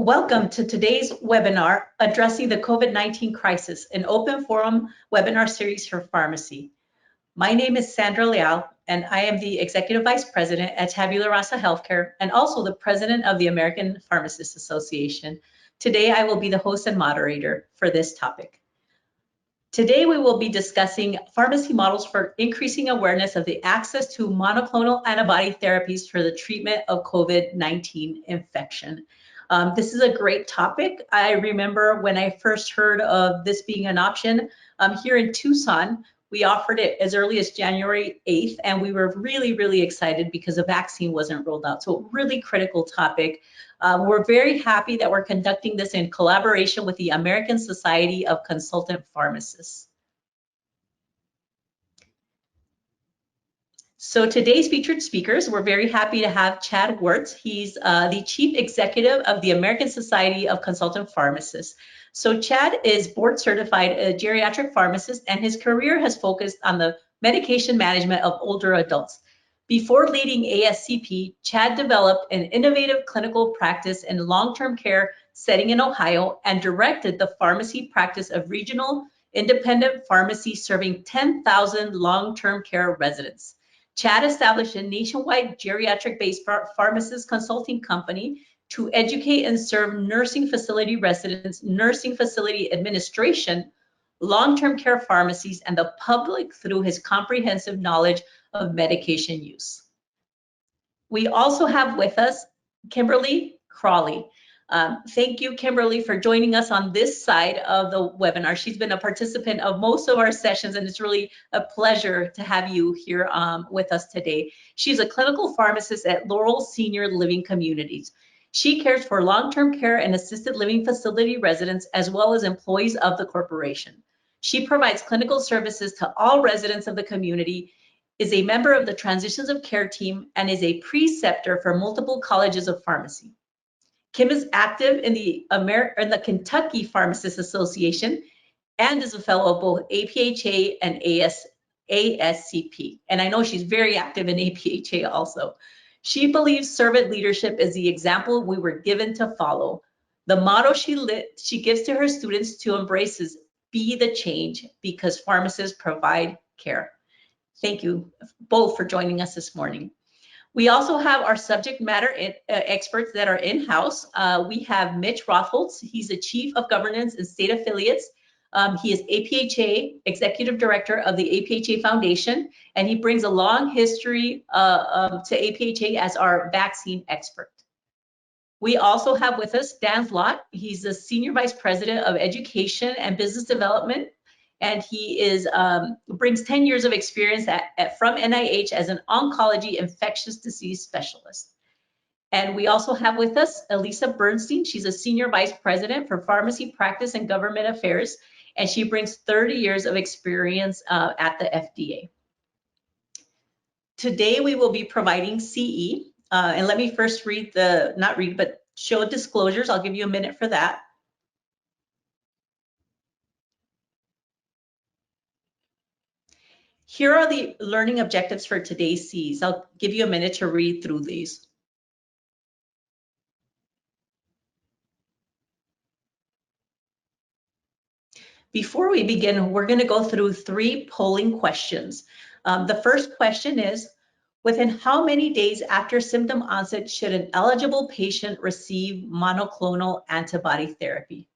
Welcome to today's webinar, Addressing the COVID-19 Crisis, an open forum webinar series for pharmacy. My name is Sandra Leal, and I am the Executive Vice President at Tabula Rasa Healthcare and also the President of the American Pharmacists Association. Today, I will be the host and moderator for this topic. Today, we will be discussing pharmacy models for increasing awareness of the access to monoclonal antibody therapies for the treatment of COVID-19 infection. This is a great topic. I remember when I first heard of this being an option here in Tucson, we offered it as early as January 8th, and we were really excited because the vaccine wasn't rolled out. So really critical topic. We're very happy that we're conducting this in collaboration with the American Society of Consultant Pharmacists. So today's featured speakers, we're very happy to have Chad Wertz. He's the Chief Executive of the American Society of Consultant Pharmacists. So Chad is board certified a geriatric pharmacist, and his career has focused on the medication management of older adults. Before leading ASCP, Chad developed an innovative clinical practice in long-term care setting in Ohio and directed the pharmacy practice of regional independent pharmacy serving 10,000 long-term care residents. Chad established a nationwide geriatric-based pharmacist consulting company to educate and serve nursing facility residents, nursing facility administration, long-term care pharmacies, and the public through his comprehensive knowledge of medication use. We also have with us Kimberly Crawley. Thank you, Kimberly, for joining us on this side of the webinar. She's been a participant of most of our sessions, and it's really a pleasure to have you here with us today. She's a clinical pharmacist at Laurel Senior Living Communities. She cares for long-term care and assisted living facility residents as well as employees of the corporation. She provides clinical services to all residents of the community, is a member of the Transitions of Care team, and is a preceptor for multiple colleges of pharmacy. Kim is active in the Kentucky Pharmacists Association and is a fellow of both APHA and ASCP. And I know she's very active in APHA also. She believes servant leadership is the example we were given to follow. The motto she gives to her students to embrace is be the change because pharmacists provide care. Thank you both for joining us this morning. We also have our subject matter experts that are in-house. We have Mitch Rothholz. He's the Chief of Governance and State Affiliates. He is APHA Executive Director of the APHA Foundation, and he brings a long history to APHA as our vaccine expert. We also have with us Dan Lott. He's the Senior Vice President of Education and Business Development, and he brings 10 years of experience from NIH as an oncology infectious disease specialist. And we also have with us Elisa Bernstein. She's a Senior Vice President for Pharmacy Practice and Government Affairs, and she brings 30 years of experience at the FDA. Today we will be providing CE, and let me first show disclosures. I'll give you a minute for that. Here are the learning objectives for today's Cs. I'll give you a minute to read through these. Before we begin, we're going to go through 3 polling questions. The first question is, within how many days after symptom onset should an eligible patient receive monoclonal antibody therapy?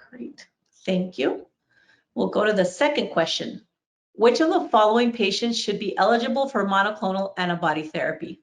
Great, thank you. We'll go to the second question. Which of the following patients should be eligible for monoclonal antibody therapy?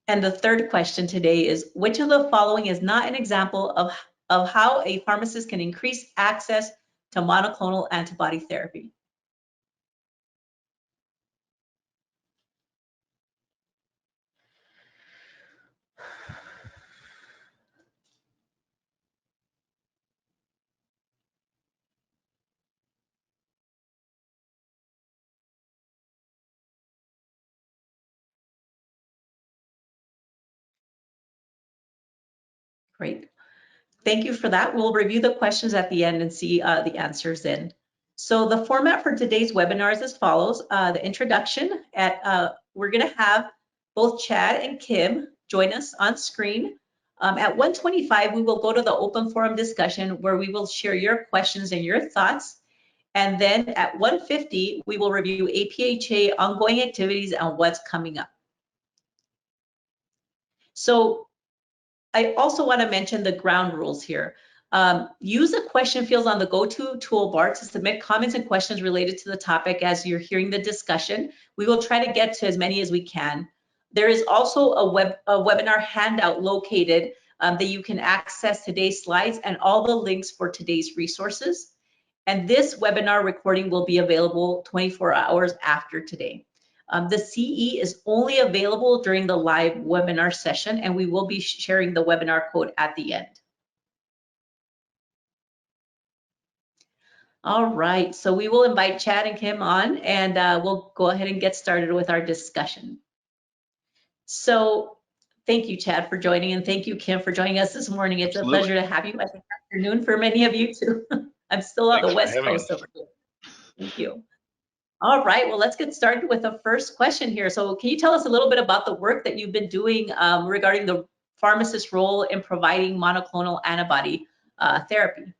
And the third question today is, which of the following is not an example of how a pharmacist can increase access to monoclonal antibody therapy. Great. Thank you for that. We'll review the questions at the end and see the answers in. So the format for today's webinar is as follows. The introduction, we're going to have both Chad and Kim join us on screen. At 1:25, we will go to the open forum discussion where we will share your questions and your thoughts. And then at 1:50, we will review APHA ongoing activities and what's coming up. So I also want to mention the ground rules here. Use the question fields on the GoTo toolbar to submit comments and questions related to the topic as you're hearing the discussion. We will try to get to as many as we can. There is also a webinar handout located that you can access today's slides and all the links for today's resources. And this webinar recording will be available 24 hours after today. The CE is only available during the live webinar session, and we will be sharing the webinar code at the end. All right, so we will invite Chad and Kim on, and we'll go ahead and get started with our discussion. So thank you, Chad, for joining, and thank you, Kim, for joining us this morning. It's Absolutely. A pleasure to have you. I think afternoon for many of you too. I'm still on the West Coast over here. Thank you. All right, well, let's get started with the first question here. So can you tell us a little bit about the work that you've been doing regarding the pharmacist's role in providing monoclonal antibody therapy?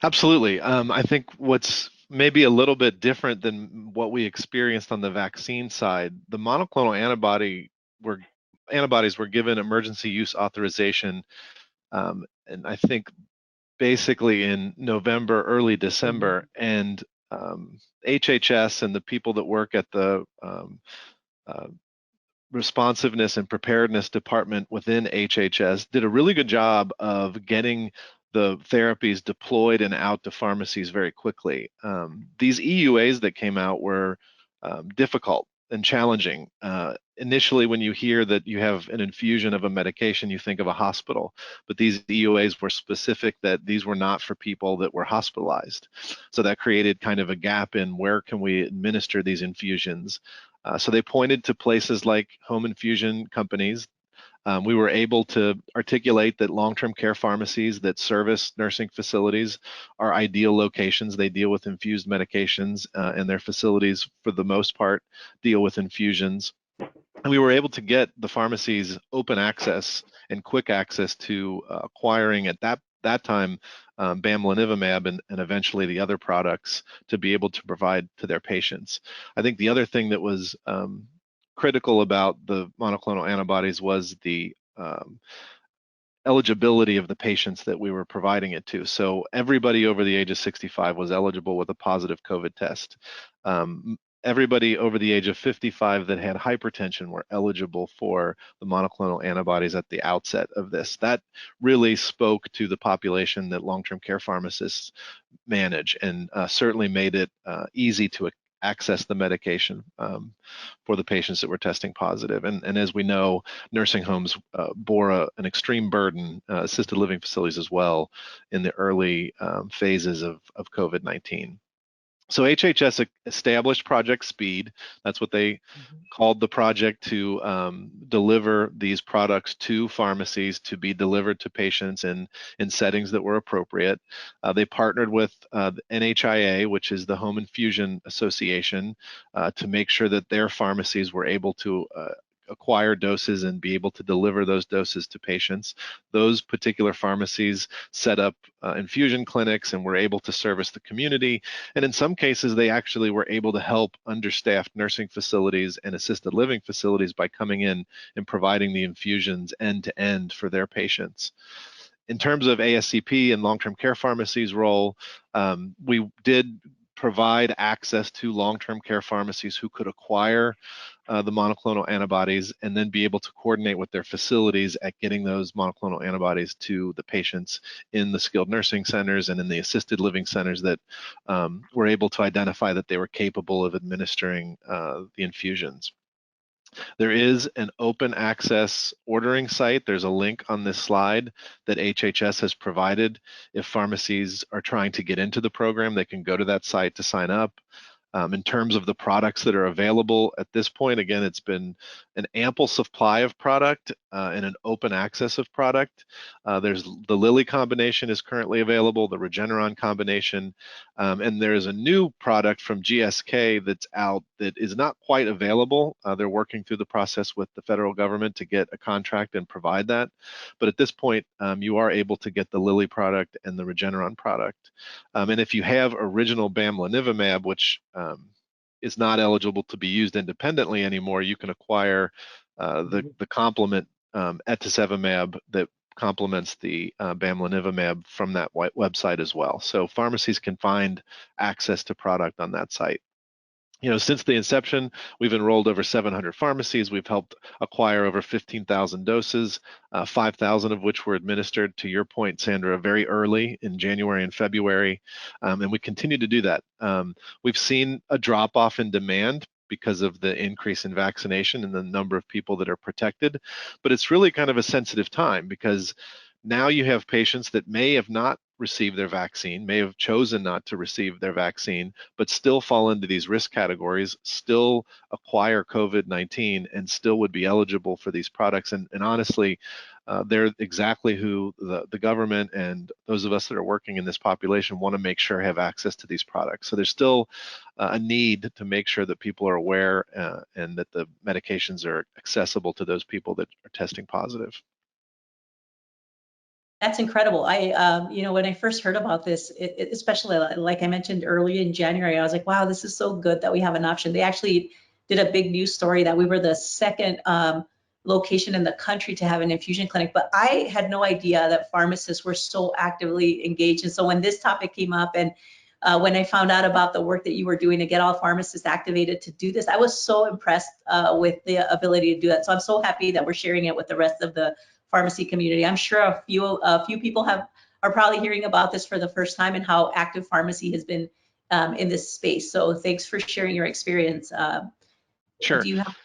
Absolutely. I think what's maybe a little bit different than what we experienced on the vaccine side, the monoclonal antibodies were given emergency use authorization, and I think basically in November, early December, and HHS and the people that work at the responsiveness and preparedness department within HHS did a really good job of getting the therapies deployed and out to pharmacies very quickly. These EUAs that came out were difficult and challenging. Initially, when you hear that you have an infusion of a medication, you think of a hospital, but these EUAs were specific that these were not for people that were hospitalized. So that created kind of a gap in where can we administer these infusions. So they pointed to places like home infusion companies. We were able to articulate that long-term care pharmacies that service nursing facilities are ideal locations. They deal with infused medications, and their facilities, for the most part, deal with infusions. And we were able to get the pharmacies open access and quick access to acquiring at that time bamlanivimab and eventually the other products to be able to provide to their patients. I think the other thing that was critical about the monoclonal antibodies was the eligibility of the patients that we were providing it to. So everybody over the age of 65 was eligible with a positive COVID test. Everybody over the age of 55 that had hypertension were eligible for the monoclonal antibodies at the outset of this. That really spoke to the population that long-term care pharmacists manage, and certainly made it easy to access the medication for the patients that were testing positive. And as we know, nursing homes bore an extreme burden, assisted living facilities as well, in the early phases of COVID-19. So HHS established Project Speed. That's what they called the project, to deliver these products to pharmacies to be delivered to patients in settings that were appropriate. They partnered with the NHIA, which is the Home Infusion Association, to make sure that their pharmacies were able to acquire doses and be able to deliver those doses to patients. Those particular pharmacies set up infusion clinics and were able to service the community. And in some cases, they actually were able to help understaffed nursing facilities and assisted living facilities by coming in and providing the infusions end to end for their patients. In terms of ASCP and long-term care pharmacies' role, we did provide access to long-term care pharmacies who could acquire the monoclonal antibodies, and then be able to coordinate with their facilities at getting those monoclonal antibodies to the patients in the skilled nursing centers and in the assisted living centers that were able to identify that they were capable of administering the infusions. There is an open access ordering site. There's a link on this slide that HHS has provided. If pharmacies are trying to get into the program, they can go to that site to sign up. In terms of the products that are available at this point, again, it's been an ample supply of product and an open access of product. There's the Lilly combination is currently available, the Regeneron combination, and there's a new product from GSK that's out that is not quite available. They're working through the process with the federal government to get a contract and provide that. But at this point, you are able to get the Lilly product and the Regeneron product. And if you have original bamlanivimab, which is not eligible to be used independently anymore, you can acquire the complement etesevimab that complements the bamlanivimab from that website as well. So pharmacies can find access to product on that site. You know, since the inception, we've enrolled over 700 pharmacies. We've helped acquire over 15,000 doses, 5,000 of which were administered, to your point, Sandra, very early in January and February, and we continue to do that. We've seen a drop-off in demand because of the increase in vaccination and the number of people that are protected, but it's really kind of a sensitive time because now you have patients that may have not received their vaccine, may have chosen not to receive their vaccine, but still fall into these risk categories, still acquire COVID-19, and still would be eligible for these products. And honestly, they're exactly who the government and those of us that are working in this population want to make sure have access to these products. So there's still a need to make sure that people are aware and that the medications are accessible to those people that are testing positive. That's incredible. You know, when I first heard about this, especially like I mentioned early in January, I was like, wow, this is so good that we have an option. They actually did a big news story that we were the second location in the country to have an infusion clinic, but I had no idea that pharmacists were so actively engaged. And so when this topic came up and when I found out about the work that you were doing to get all pharmacists activated to do this, I was so impressed with the ability to do that. So I'm so happy that we're sharing it with the rest of the pharmacy community. I'm sure a few people are probably hearing about this for the first time and how active pharmacy has been in this space. So thanks for sharing your experience. Sure. Do you have?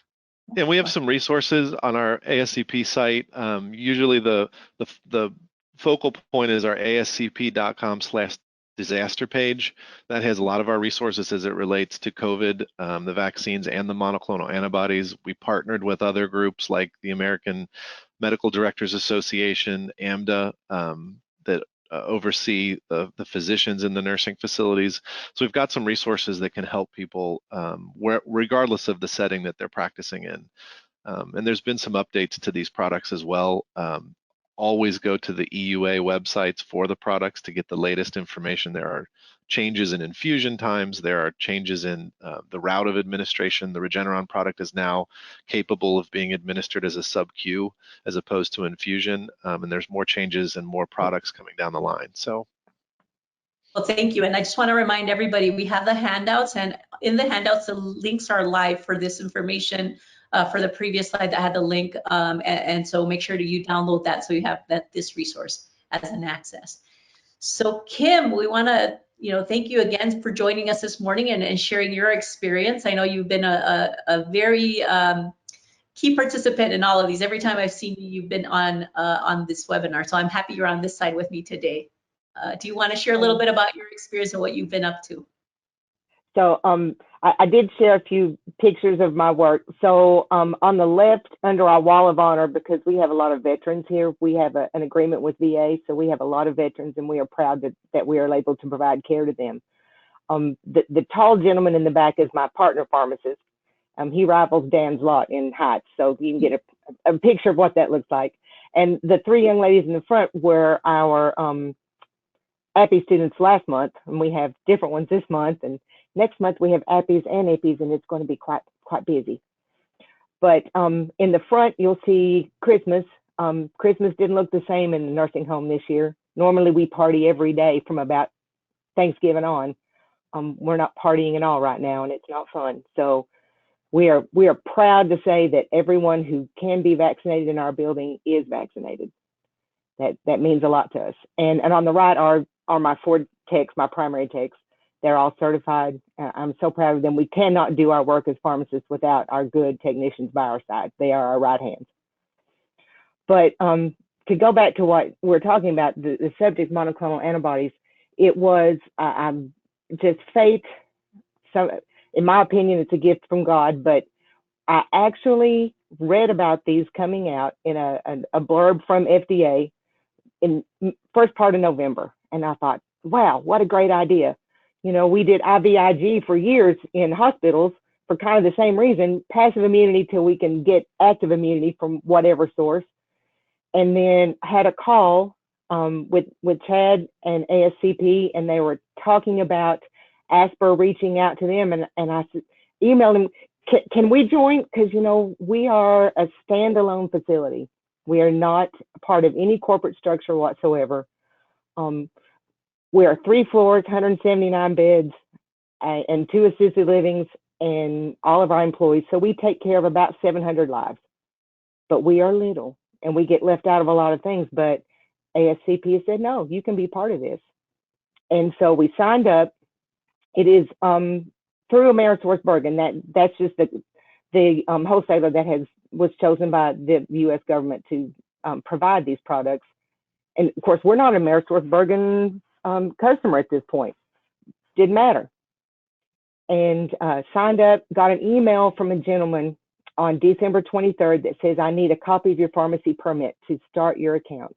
Yeah, we have some resources on our ASCP site. Usually the focal point is our ascp.com/disaster page. That has a lot of our resources as it relates to COVID, the vaccines and the monoclonal antibodies. We partnered with other groups like the American Medical Directors Association, AMDA, that oversee the physicians in the nursing facilities. So we've got some resources that can help people regardless of the setting that they're practicing in. And there's been some updates to these products as well. Always go to the EUA websites for the products to get the latest information. There are changes in infusion times. There are changes in the route of administration. The Regeneron product is now capable of being administered as a sub-Q as opposed to infusion. And there's more changes and more products coming down the line. So. Well, thank you. And I just want to remind everybody, we have the handouts, and in the handouts, the links are live for this information. For the previous slide that had the link, and so make sure you download that so you have this resource as an access. So Kim, we want to thank you again for joining us this morning and sharing your experience. I know you've been a very key participant in all of these. Every time I've seen you, you've been on this webinar, so I'm happy you're on this side with me today. Do you want to share a little bit about your experience and what you've been up to? So I did share a few pictures of my work. So on the left, under our wall of honor, because we have a lot of veterans here, we have an agreement with VA, so we have a lot of veterans, and we are proud that we are able to provide care to them. The tall gentleman in the back is my partner pharmacist. He rivals Dan's lot in height, so you can get a picture of what that looks like. And the three young ladies in the front were our APHA students last month, and we have different ones this month, and next month we have APHAs and APs, and it's going to be quite busy. But in the front, you'll see Christmas. Christmas didn't look the same in the nursing home this year. Normally we party every day from about Thanksgiving on. We're not partying at all right now, and it's not fun. So we are proud to say that everyone who can be vaccinated in our building is vaccinated. That means a lot to us. And on the right are my 4 techs, my primary techs. They're all certified. I'm so proud of them. We cannot do our work as pharmacists without our good technicians by our side. They are our right hands. But to go back to what we're talking about, the subject monoclonal antibodies, it was just fate. So, in my opinion, it's a gift from God. But I actually read about these coming out in a blurb from FDA in first part of November, and I thought, wow, what a great idea. You know, we did IVIG for years in hospitals for kind of the same reason, passive immunity till we can get active immunity from whatever source. And then had a call with Chad and ASCP, and they were talking about ASPR reaching out to them, and I emailed them, can we join? Because, you know, we are a standalone facility. We are not part of any corporate structure whatsoever. We are 3 floors, 179 beds, and 2 assisted livings, and all of our employees. So we take care of about 700 lives. But we are little, and we get left out of a lot of things. But ASCP said, no, you can be part of this. And so we signed up. It is through AmerisourceBergen. That's just the wholesaler that was chosen by the U.S. government to provide these products. And of course, we're not an AmerisourceBergen customer at this point. Didn't matter. And signed up, got an email from a gentleman on December 23rd that says, I need a copy of your pharmacy permit to start your account.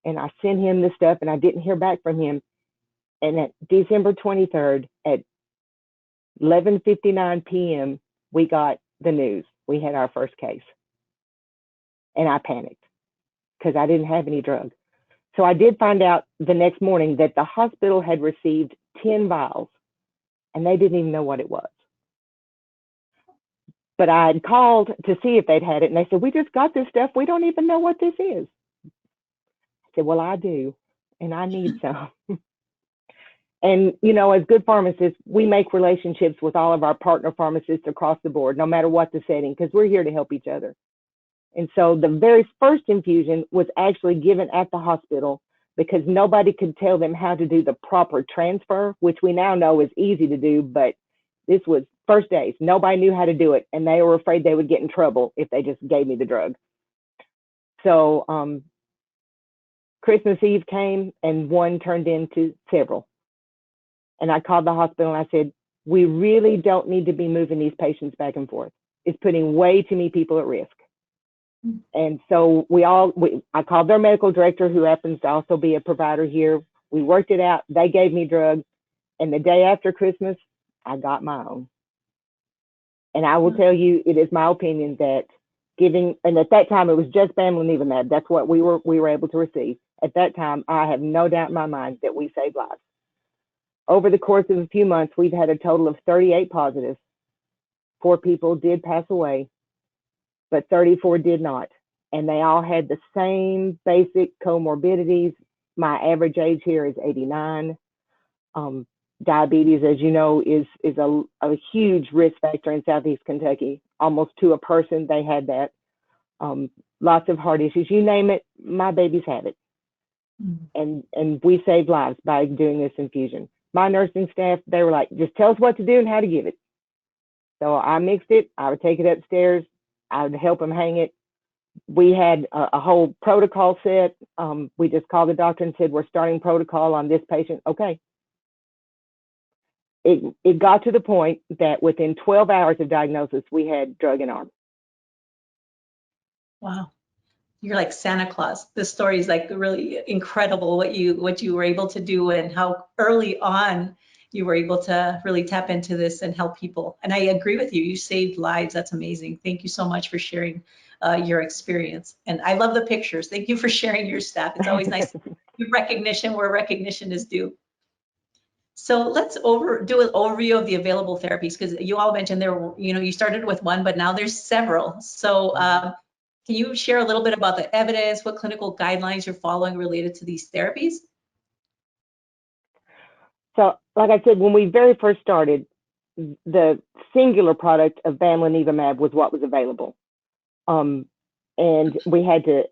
And I sent him the stuff, and I didn't hear back from him. And at December 23rd at 11:59 p.m., we got the news. We had our first case. And I panicked because I didn't have any drug. So I did find out the next morning that the hospital had received 10 vials, and they didn't even know what it was. But I had called to see if they'd had it, and they said, we just got this stuff. We don't even know what this is. I said, well, I do, and I need some. And, you know, as good pharmacists, we make relationships with all of our partner pharmacists across the board, no matter what the setting, because we're here to help each other. And so the very first infusion was actually given at the hospital because nobody could tell them how to do the proper transfer, which we now know is easy to do, but this was first days. Nobody knew how to do it, and they were afraid they would get in trouble if they just gave me the drug. So Christmas Eve came, and one turned into several. And I called the hospital and I said, we really don't need to be moving these patients back and forth. It's putting way too many people at risk. And so I called their medical director, who happens to also be a provider here. We worked it out. They gave me drugs. And the day after Christmas, I got my own. And I will tell you, it is my opinion that and at that time it was just bamlanivimab. That's what we were able to receive. At that time, I have no doubt in my mind that we saved lives. Over the course of a few months, we've had a total of 38 positives. 4 people did pass away, but 34 did not. And they all had the same basic comorbidities. My average age here is 89. Diabetes, as you know, is a huge risk factor in Southeast Kentucky. Almost to a person, they had that. Lots of heart issues. You name it, my babies have it. And we saved lives by doing this infusion. My nursing staff, they were like, just tell us what to do and how to give it. So I mixed it. I would take it upstairs. I would help them hang it. We had a whole protocol set. We just called the doctor and said, we're starting protocol on this patient. Okay. It got to the point that within 12 hours of diagnosis, we had drug in arm. Wow. You're like Santa Claus. This story is like really incredible what you were able to do and how early on you were able to really tap into this and help people. And I agree with you. You saved lives. That's amazing. Thank you so much for sharing your experience. And I love the pictures. Thank you for sharing your staff. It's always nice to give recognition where recognition is due. So let's do an overview of the available therapies, because you all mentioned you started with one, but now there's several. So can you share a little bit about the evidence, what clinical guidelines you're following related to these therapies? So, like I said, when we very first started, the singular product of bamlanivimab was what was available. And we had to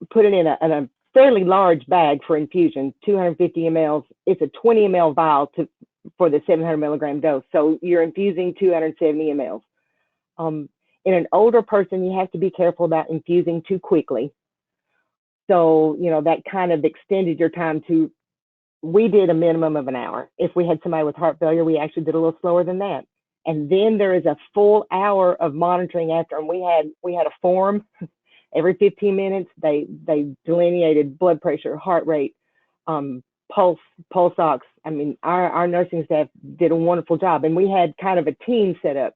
put it in a fairly large bag for infusion, 250 mLs. It's a 20 ml vial for the 700 milligram dose. So you're infusing 270 mLs. In an older person, you have to be careful about infusing too quickly. So, you know, that kind of extended your time to, we did a minimum of an hour. If we had somebody with heart failure, we actually did a little slower than that. And then there is a full hour of monitoring after, and we had a form every 15 minutes. They delineated blood pressure, heart rate, pulse ox. I mean, our nursing staff did a wonderful job, and we had kind of a team set up.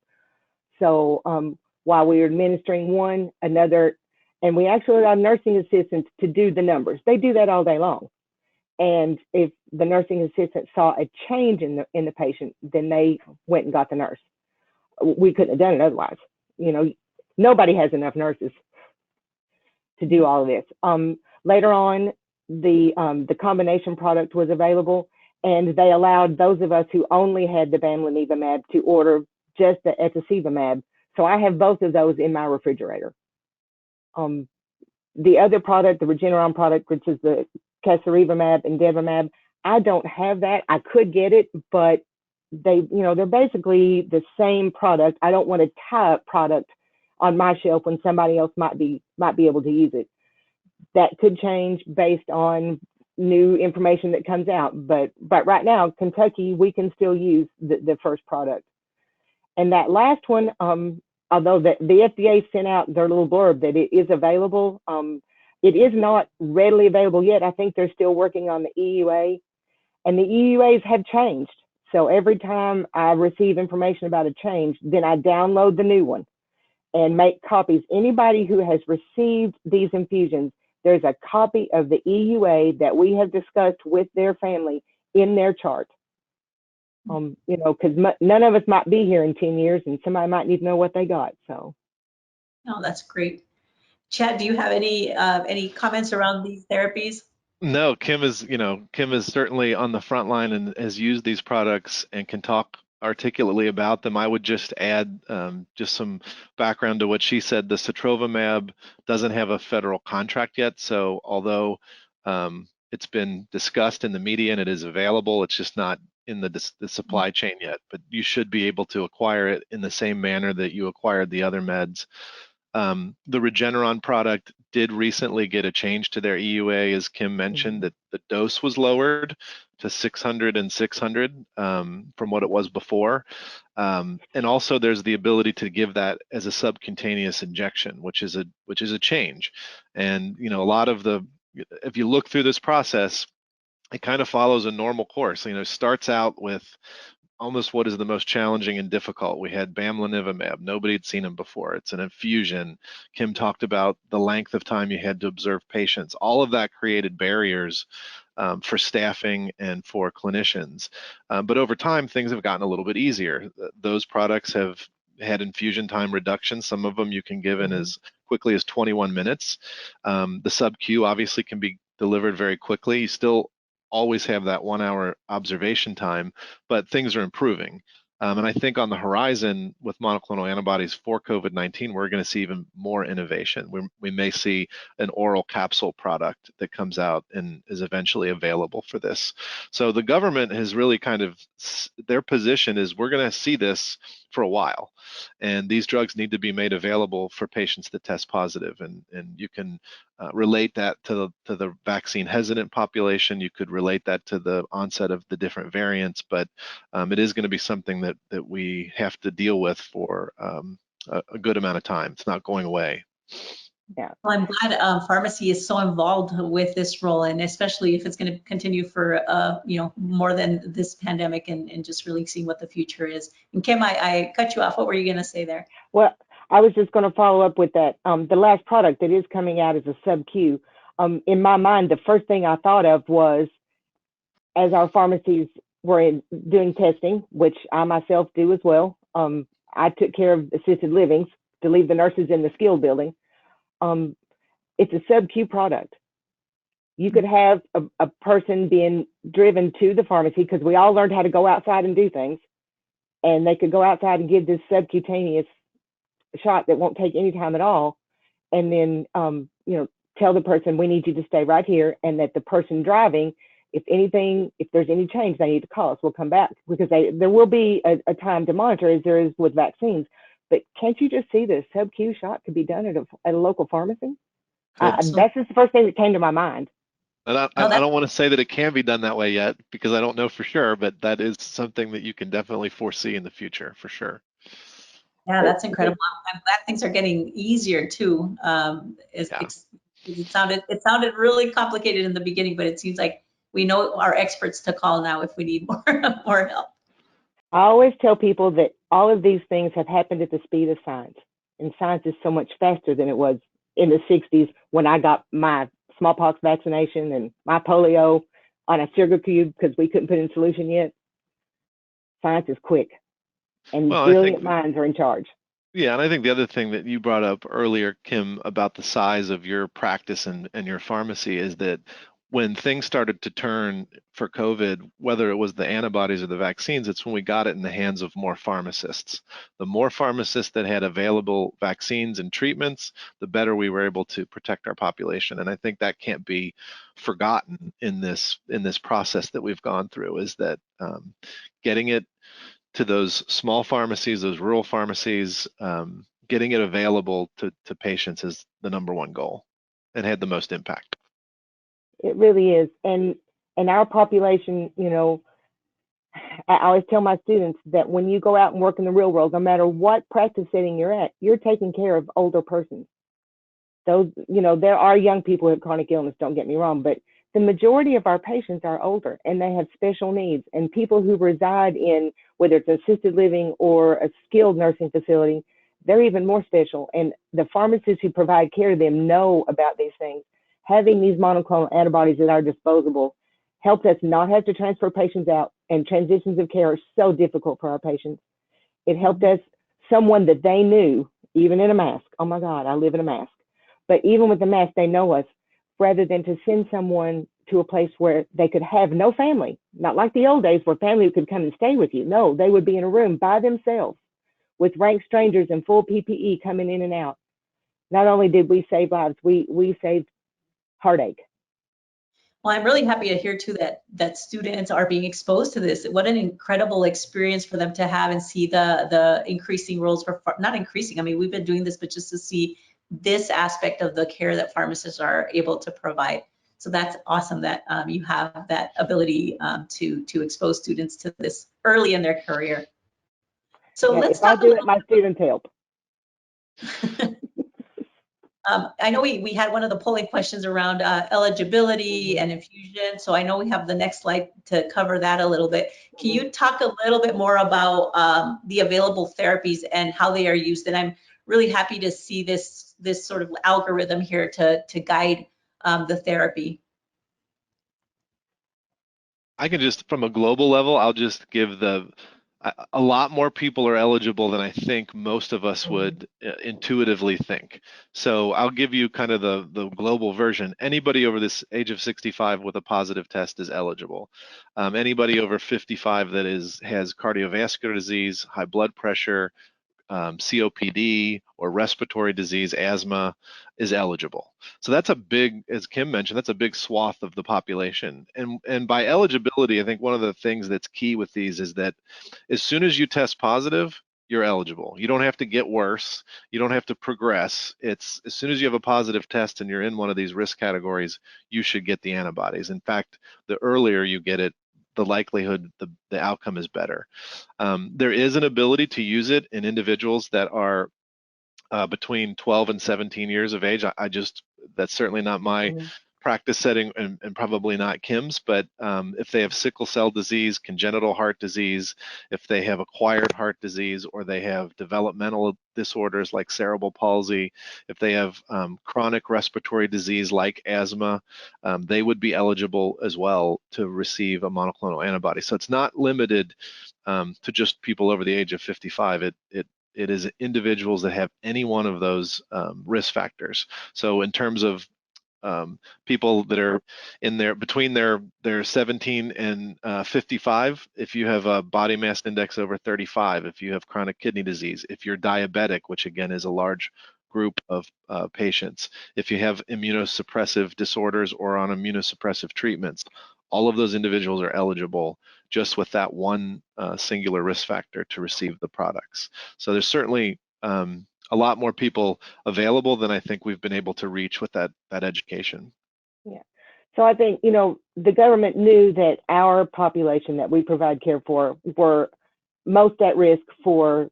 So while we were administering one, another, and we actually allowed nursing assistants to do the numbers. They do that all day long. And if the nursing assistant saw a change in the patient, then they went and got the nurse. We couldn't have done it otherwise. You know, nobody has enough nurses to do all of this. Later on, the combination product was available, and they allowed those of us who only had the bamlanivimab to order just the etesevimab. So I have both of those in my refrigerator. The other product, the Regeneron product, which is the casirivimab and devimab, I don't have that. I could get it, but they're basically the same product. I don't want to tie up product on my shelf when somebody else might be able to use it. That could change based on new information that comes out. But right now, Kentucky, we can still use the first product. And that last one, although the FDA sent out their little blurb that it is available, it is not readily available yet. I think they're still working on the EUA, and the EUAs have changed. So every time I receive information about a change, then I download the new one and make copies. Anybody who has received these infusions, there's a copy of the EUA that we have discussed with their family in their chart. Because none of us might be here in 10 years, and somebody might need to know what they got. So, oh, that's great. Chad, do you have any comments around these therapies? No, Kim is certainly on the front line and has used these products and can talk articulately about them. I would just add just some background to what she said. The sotrovimab doesn't have a federal contract yet, so although it's been discussed in the media and it is available, it's just not in the supply chain yet. But you should be able to acquire it in the same manner that you acquired the other meds. The Regeneron product did recently get a change to their EUA, as Kim mentioned, that the dose was lowered to 600 and 600 from what it was before. And also there's the ability to give that as a subcutaneous injection, which is a change. And, a lot of if you look through this process, it kind of follows a normal course. It starts out with almost what is the most challenging and difficult. We had bamlanivimab. Nobody had seen him before. It's an infusion. Kim talked about the length of time you had to observe patients. All of that created barriers for staffing and for clinicians. But over time, things have gotten a little bit easier. Those products have had infusion time reduction. Some of them you can give in as quickly as 21 minutes. The sub-Q obviously can be delivered very quickly. You still always have that 1 hour observation time, but things are improving. And I think on the horizon with monoclonal antibodies for COVID-19, we're going to see even more innovation. We may see an oral capsule product that comes out and is eventually available for this. So the government has really their position is we're going to see this for a while. And these drugs need to be made available for patients that test positive. And you can relate that to the vaccine hesitant population. You could relate that to the onset of the different variants, but it is going to be something that we have to deal with for a good amount of time. It's not going away. Yeah. Well, I'm glad pharmacy is so involved with this role, and especially if it's going to continue for more than this pandemic, and just really seeing what the future is. And Kim, I cut you off. What were you going to say there? Well, I was just going to follow up with that. The last product that is coming out is a sub-Q. In my mind, the first thing I thought of was, as our pharmacies were doing testing, which I myself do as well, I took care of assisted livings to leave the nurses in the skilled building. It's a sub-Q product. You could have a person being driven to the pharmacy, because we all learned how to go outside and do things. and they could go outside and give this subcutaneous shot that won't take any time at all, and then tell the person, we need you to stay right here, and that the person driving, if there's any change, they need to call us. We'll come back, because there will be a time to monitor, as there is with vaccines. But can't you just see the sub-Q shot could be done at a local pharmacy? That's just the first thing that came to my mind. And I don't want to say that it can be done that way yet, because I don't know for sure, but that is something that you can definitely foresee in the future, for sure. Yeah, that's incredible. I'm glad things are getting easier too. It sounded really complicated in the beginning, but it seems like we know our experts to call now if we need more help. I always tell people that all of these things have happened at the speed of science, and science is so much faster than it was in the 60s when I got my smallpox vaccination and my polio on a sugar cube because we couldn't put in solution yet. Science is quick, and brilliant minds are in charge. Yeah, and I think the other thing that you brought up earlier, Kim, about the size of your practice and your pharmacy is that when things started to turn for COVID, whether it was the antibodies or the vaccines, it's when we got it in the hands of more pharmacists. The more pharmacists that had available vaccines and treatments, the better we were able to protect our population. And I think that can't be forgotten in this process that we've gone through, is that getting it to those small pharmacies, those rural pharmacies, getting it available to patients is the #1 goal and had the most impact. It really is. And our population, I always tell my students that when you go out and work in the real world, no matter what practice setting you're at, you're taking care of older persons. Those, there are young people who have chronic illness, don't get me wrong, but the majority of our patients are older and they have special needs, and people who reside in, whether it's assisted living or a skilled nursing facility, they're even more special. And the pharmacists who provide care to them know about these things. Having these monoclonal antibodies at our disposal helps us not have to transfer patients out, and transitions of care are so difficult for our patients. It helped us, someone that they knew, even in a mask. Oh my God, I live in a mask. But even with the mask, they know us, rather than to send someone to a place where they could have no family. Not like the old days where family could come and stay with you. No, they would be in a room by themselves with rank strangers in full PPE coming in and out. Not only did we save lives, we saved heartache. Well, I'm really happy to hear too that students are being exposed to this. What an incredible experience for them to have and see the increasing roles for, not increasing, I mean, we've been doing this, but just to see this aspect of the care that pharmacists are able to provide. So that's awesome that you have that ability to expose students to this early in their career. So yeah, let's talk. If I do it, my students help. I know we had one of the polling questions around eligibility and infusion. So I know we have the next slide to cover that a little bit. Can you talk a little bit more about the available therapies and how they are used? And I'm really happy to see this sort of algorithm here to guide the therapy. I can just, from a global level, I'll just give a lot more people are eligible than I think most of us would intuitively think. So I'll give you kind of the global version. Anybody over this age of 65 with a positive test is eligible. Anybody over 55 that has cardiovascular disease, high blood pressure, COPD or respiratory disease, asthma, is eligible. So that's a big, as Kim mentioned, that's a big swath of the population. And by eligibility, I think one of the things that's key with these is that as soon as you test positive, you're eligible. You don't have to get worse. You don't have to progress. It's as soon as you have a positive test and you're in one of these risk categories, you should get the antibodies. In fact, the earlier you get it, the likelihood the outcome is better. There is an ability to use it in individuals that are between 12 and 17 years of age. That's certainly not my practice setting and probably not Kim's, but if they have sickle cell disease, congenital heart disease, if they have acquired heart disease, or they have developmental disorders like cerebral palsy, if they have chronic respiratory disease like asthma, they would be eligible as well to receive a monoclonal antibody. So it's not limited to just people over the age of 55. It is individuals that have any one of those risk factors. So in terms of people that are in there between their 17 and 55, if you have a body mass index over 35, if you have chronic kidney disease, if you're diabetic, which again is a large group of patients, if you have immunosuppressive disorders or on immunosuppressive treatments, all of those individuals are eligible just with that one singular risk factor to receive the products. So there's certainly a lot more people available than I think we've been able to reach with that education. Yeah. So I think, you know, the government knew that our population that we provide care for were most at risk for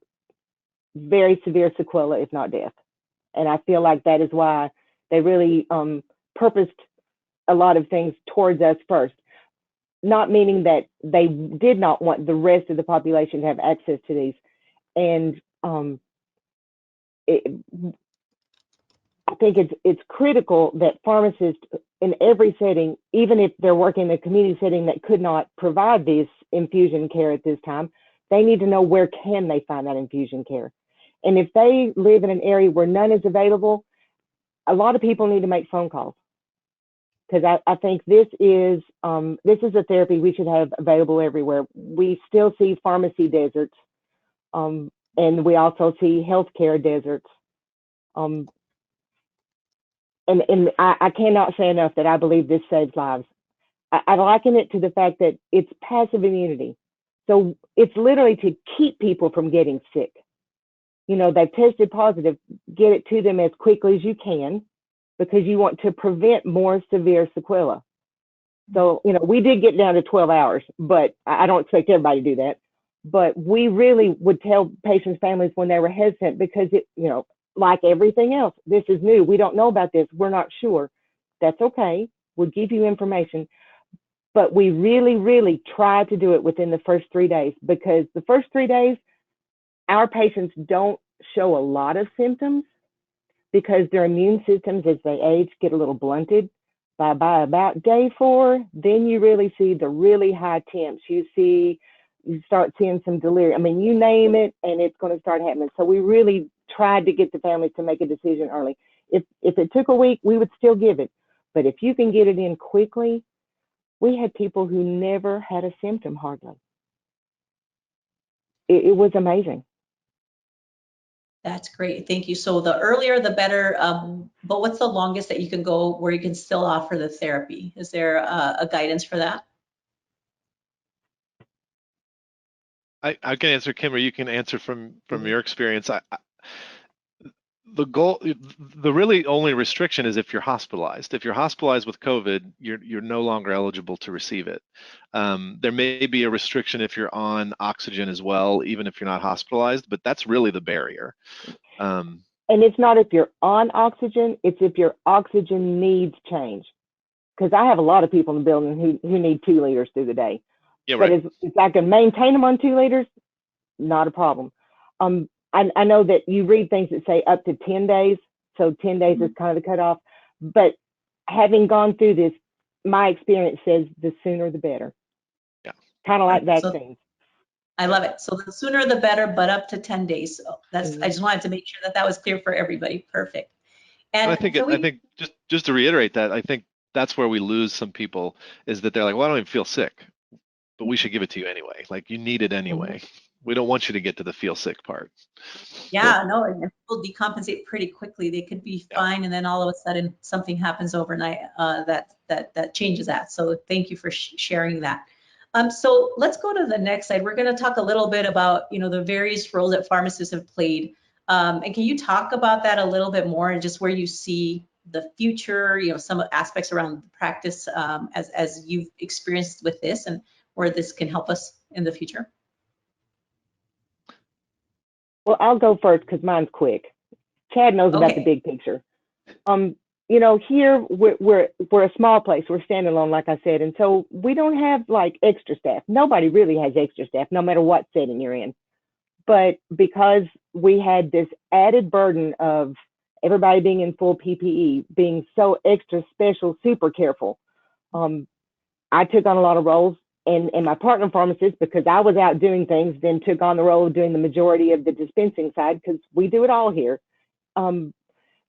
very severe sequelae, if not death. And I feel like that is why they really purposed a lot of things towards us first. Not meaning that they did not want the rest of the population to have access to these. And I think it's critical that pharmacists in every setting, even if they're working in a community setting that could not provide this infusion care at this time, they need to know where can they find that infusion care. And if they live in an area where none is available, a lot of people need to make phone calls. Because I think this is a therapy we should have available everywhere. We still see pharmacy deserts, and we also see healthcare deserts. And I cannot say enough that I believe this saves lives. I liken it to the fact that it's passive immunity. So it's literally to keep people from getting sick. You know, they've tested positive, get it to them as quickly as you can, because you want to prevent more severe sequelae. So, you know, we did get down to 12 hours, but I don't expect everybody to do that. But we really would tell patients' families when they were hesitant, because it, you know, like everything else, this is new. We don't know about this. We're not sure. That's okay. We'll give you information. But we really, really try to do it within the first 3 days, because the first 3 days, our patients don't show a lot of symptoms, because their immune systems, as they age, get a little blunted. By about day 4, then you really see the really high temps. You start seeing some delirium. I mean, you name it, and it's going to start happening. So we really tried to get the families to make a decision early. If it took a week, we would still give it. But if you can get it in quickly, we had people who never had a symptom hardly. It was amazing. That's great. Thank you. So the earlier, the better. But what's the longest that you can go where you can still offer the therapy? Is there a guidance for that? I can answer, Kim, or you can answer from your experience. The goal, the really only restriction is if you're hospitalized. If you're hospitalized with COVID, you're no longer eligible to receive it. There may be a restriction if you're on oxygen as well, even if you're not hospitalized, but that's really the barrier. And it's not if you're on oxygen, it's if your oxygen needs change. Because I have a lot of people in the building who need 2 liters through the day. Yeah, right. But if I can maintain them on 2 liters, not a problem. I know that you read things that say up to 10 days. So 10 days is kind of the cutoff. But having gone through this, my experience says the sooner the better. Yeah. Kind of like vaccines. I love it. So the sooner the better, but up to 10 days. So that's, I just wanted to make sure that was clear for everybody. Perfect. And I think just to reiterate that, I think that's where we lose some people, is that they're like, well, I don't even feel sick, but we should give it to you anyway. Like, you need it anyway. We don't want you to get to the feel sick part. Yeah, no, and people decompensate pretty quickly. They could be fine, and then all of a sudden something happens overnight that changes that. So thank you for sharing that. So let's go to the next slide. We're going to talk a little bit about, you know, the various roles that pharmacists have played. And can you talk about that a little bit more, and just where you see the future, you know, some aspects around practice as you've experienced with this, and where this can help us in the future? Well, I'll go first because mine's quick. Chad knows about the big picture. You know, here we're a small place. We're standalone, like I said, and so we don't have like extra staff. Nobody really has extra staff, no matter what setting you're in. But because we had this added burden of everybody being in full PPE, being so extra special, super careful, I took on a lot of roles. And my partner pharmacist, because I was out doing things, then took on the role of doing the majority of the dispensing side, because we do it all here. So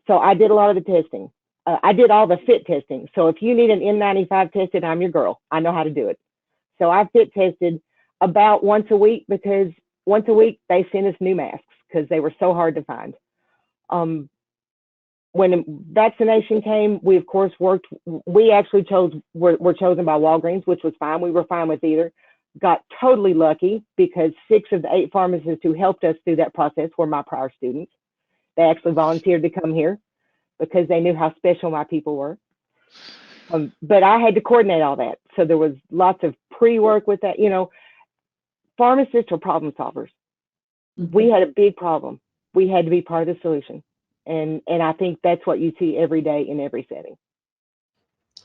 I did a lot of the testing. I did all the fit testing. So if you need an N95 tested, I'm your girl. I know how to do it. So I fit tested about once a week, because once a week they sent us new masks because they were so hard to find. When vaccination came, we of course worked. We actually were chosen by Walgreens, which was fine. We were fine with either. Got totally lucky because 6 of the 8 pharmacists who helped us through that process were my prior students. They actually volunteered to come here because they knew how special my people were. But I had to coordinate all that. So there was lots of pre-work with that. You know, pharmacists are problem solvers. We had a big problem. We had to be part of the solution. And I think that's what you see every day in every setting.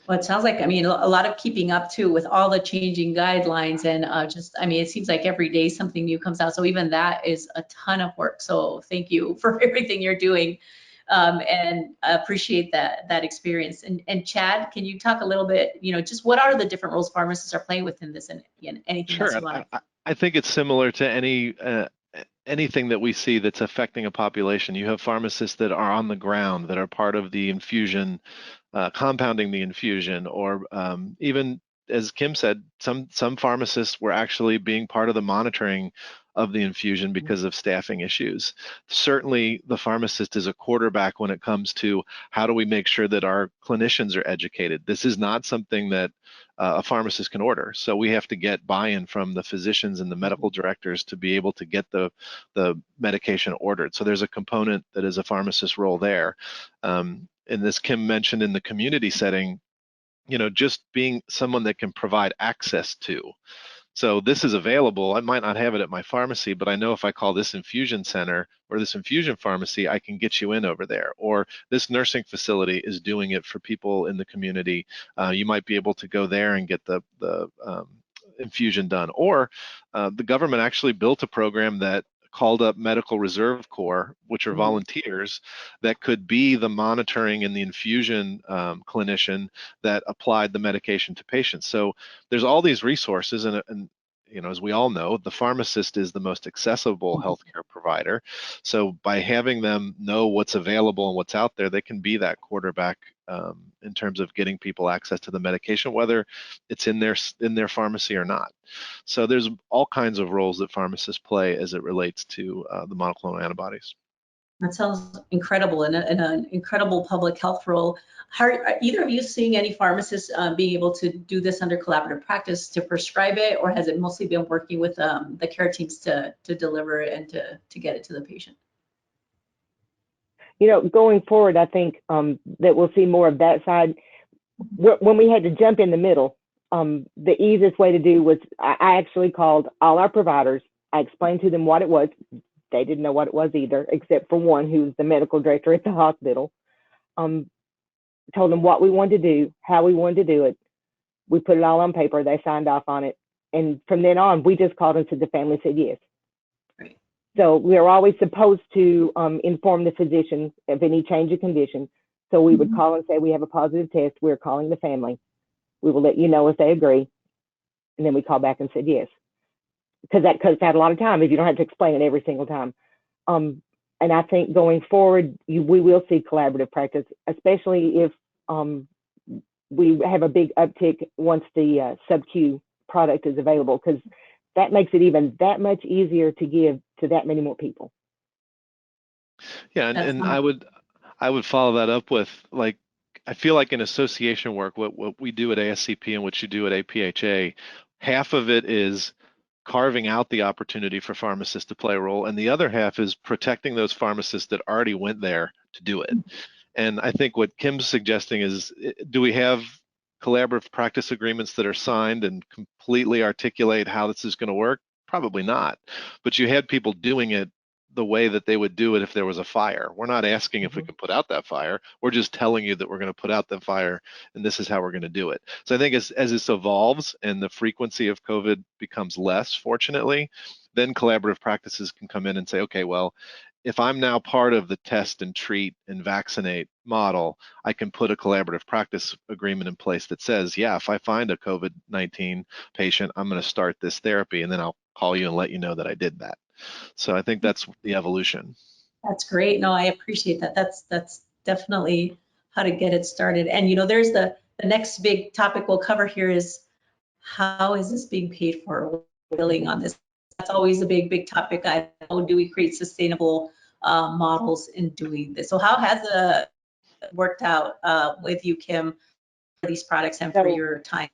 Well, it sounds like, I mean, a lot of keeping up too with all the changing guidelines and I mean, it seems like every day something new comes out. So even that is a ton of work. So thank you for everything you're doing, and I appreciate that experience. And Chad, can you talk a little bit, you know, just what are the different roles pharmacists are playing within this, and anything else Sure. you want to? I think it's similar to anything that we see that's affecting a population. You have pharmacists that are on the ground, that are part of the infusion, compounding the infusion, or even, as Kim said, some pharmacists were actually being part of the monitoring of the infusion because of staffing issues. Certainly the pharmacist is a quarterback when it comes to how do we make sure that our clinicians are educated. This is not something that a pharmacist can order. So we have to get buy-in from the physicians and the medical directors to be able to get the medication ordered. So there's a component that is a pharmacist's role there. And as Kim mentioned, in the community setting, you know, just being someone that can provide access to. So this is available. I might not have it at my pharmacy, but I know if I call this infusion center or this infusion pharmacy, I can get you in over there. Or this nursing facility is doing it for people in the community. You might be able to go there and get the infusion done. Or the government actually built a program that called up Medical Reserve Corps, which are volunteers that could be the monitoring and the infusion clinician that applied the medication to patients. So there's all these resources, and you know, as we all know, the pharmacist is the most accessible healthcare provider. So by having them know what's available and what's out there, they can be that quarterback in terms of getting people access to the medication, whether it's in their pharmacy or not. So there's all kinds of roles that pharmacists play as it relates to the monoclonal antibodies. That sounds incredible, and an incredible public health role. Are either of you seeing any pharmacists being able to do this under collaborative practice to prescribe it, or has it mostly been working with the care teams to deliver it and to get it to the patient? You know, going forward, I think that we'll see more of that side. When we had to jump in the middle, the easiest way to do was I actually called all our providers. I explained to them what it was. They didn't know what it was either, except for one who was the medical director at the hospital. Told them what we wanted to do, how we wanted to do it. We put it all on paper. They signed off on it. And from then on, we just called until the family said yes. Right. So we are always supposed to inform the physician of any change of condition. So we would call and say, we have a positive test. We're calling the family. We will let you know if they agree. And then we call back and said yes. Because that cuts out a lot of time if you don't have to explain it every single time. And I think going forward, we will see collaborative practice, especially if we have a big uptick once the sub-Q product is available, because that makes it even that much easier to give to that many more people. Yeah, and I would follow that up with, like, I feel like in association work, what we do at ASCP and what you do at APHA, half of it is carving out the opportunity for pharmacists to play a role, and the other half is protecting those pharmacists that already went there to do it. And I think what Kim's suggesting is, do we have collaborative practice agreements that are signed and completely articulate how this is going to work? Probably not. But you had people doing it the way that they would do it if there was a fire. We're not asking if we can put out that fire. We're just telling you that we're going to put out that fire, and this is how we're going to do it. So I think as this evolves and the frequency of COVID becomes less, fortunately, then collaborative practices can come in and say, okay, well, if I'm now part of the test and treat and vaccinate model, I can put a collaborative practice agreement in place that says, yeah, if I find a COVID-19 patient, I'm going to start this therapy, and then I'll call you and let you know that I did that. So I think that's the evolution. That's great. No, I appreciate that. That's definitely how to get it started. And there's the next big topic we'll cover here is how is this being paid for, billing on this. That's always a big topic. How do we create sustainable models in doing this? So how has it worked out with you, Kim, for these products and for So your time?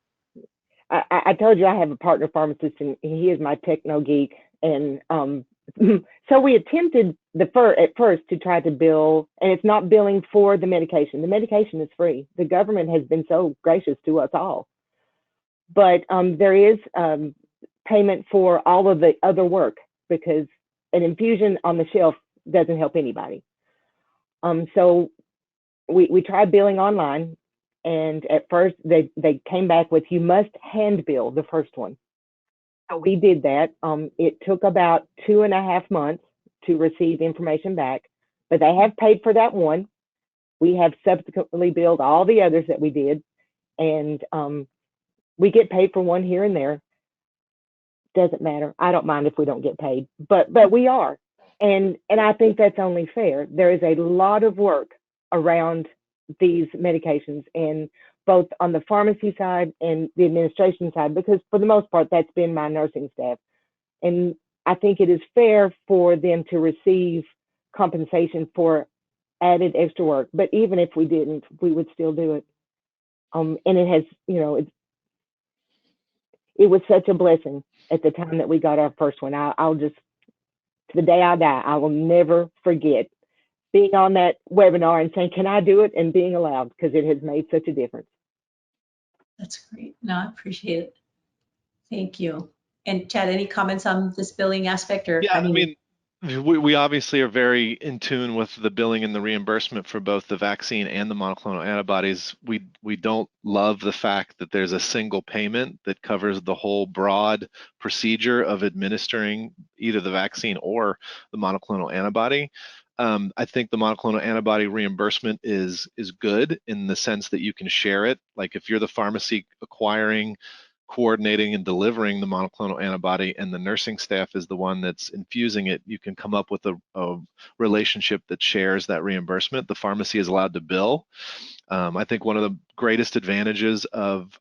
I told you I have a partner pharmacist, and he is my techno geek. And so we attempted at first to try to bill, and it's not billing for the medication. The medication is free. The government has been so gracious to us all. But there is payment for all of the other work, because an infusion on the shelf doesn't help anybody. So we tried billing online. And at first, they came back with, you must hand bill the first one. So we did that. It took about 2.5 months to receive information back, but they have paid for that one. We have subsequently billed all the others that we did, and we get paid for one here and there. Doesn't matter. I don't mind if we don't get paid, but we are, and I think that's only fair. There is a lot of work around these medications, and both on the pharmacy side and the administration side, because for the most part, that's been my nursing staff. And I think it is fair for them to receive compensation for added extra work. But even if we didn't, we would still do it. And it has, it was such a blessing at the time that we got our first one. I'll just, to the day I die, I will never forget being on that webinar and saying, can I do it? And being allowed, because it has made such a difference. That's great. No, I appreciate it. Thank you. And Chad, any comments on this billing aspect? Or Yeah, I mean, we obviously are very in tune with the billing and the reimbursement for both the vaccine and the monoclonal antibodies. We don't love the fact that there's a single payment that covers the whole broad procedure of administering either the vaccine or the monoclonal antibody. I think the monoclonal antibody reimbursement is good in the sense that you can share it. Like if you're the pharmacy acquiring, coordinating, and delivering the monoclonal antibody, and the nursing staff is the one that's infusing it, you can come up with a relationship that shares that reimbursement. The pharmacy is allowed to bill. I think one of the greatest advantages of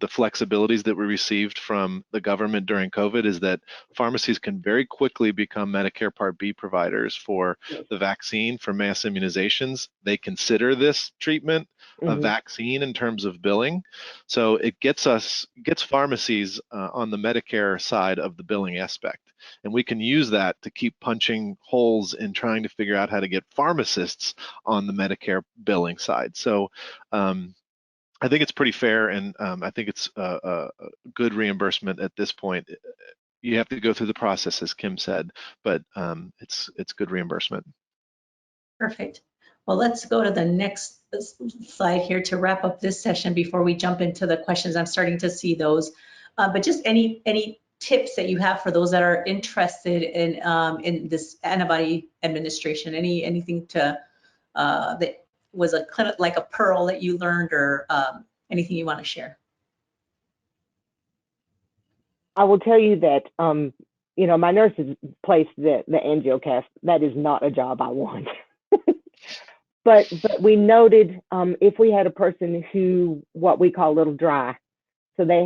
the flexibilities that we received from the government during COVID is that pharmacies can very quickly become Medicare Part B providers for the vaccine, for mass immunizations. They consider this treatment a vaccine in terms of billing. So it gets pharmacies on the Medicare side of the billing aspect. And we can use that to keep punching holes in trying to figure out how to get pharmacists on the Medicare billing side. So I think it's pretty fair, and I think it's a good reimbursement at this point. You have to go through the process, as Kim said, but it's good reimbursement. Perfect. Well, let's go to the next slide here to wrap up this session before we jump into the questions. I'm starting to see those, but just any tips that you have for those that are interested in this antibody administration? Anything to that was like a pearl that you learned, or anything you want to share? I will tell you that my nurses placed the angiocast. That is not a job I want. But we noted if we had a person who, what we call a little dry, so they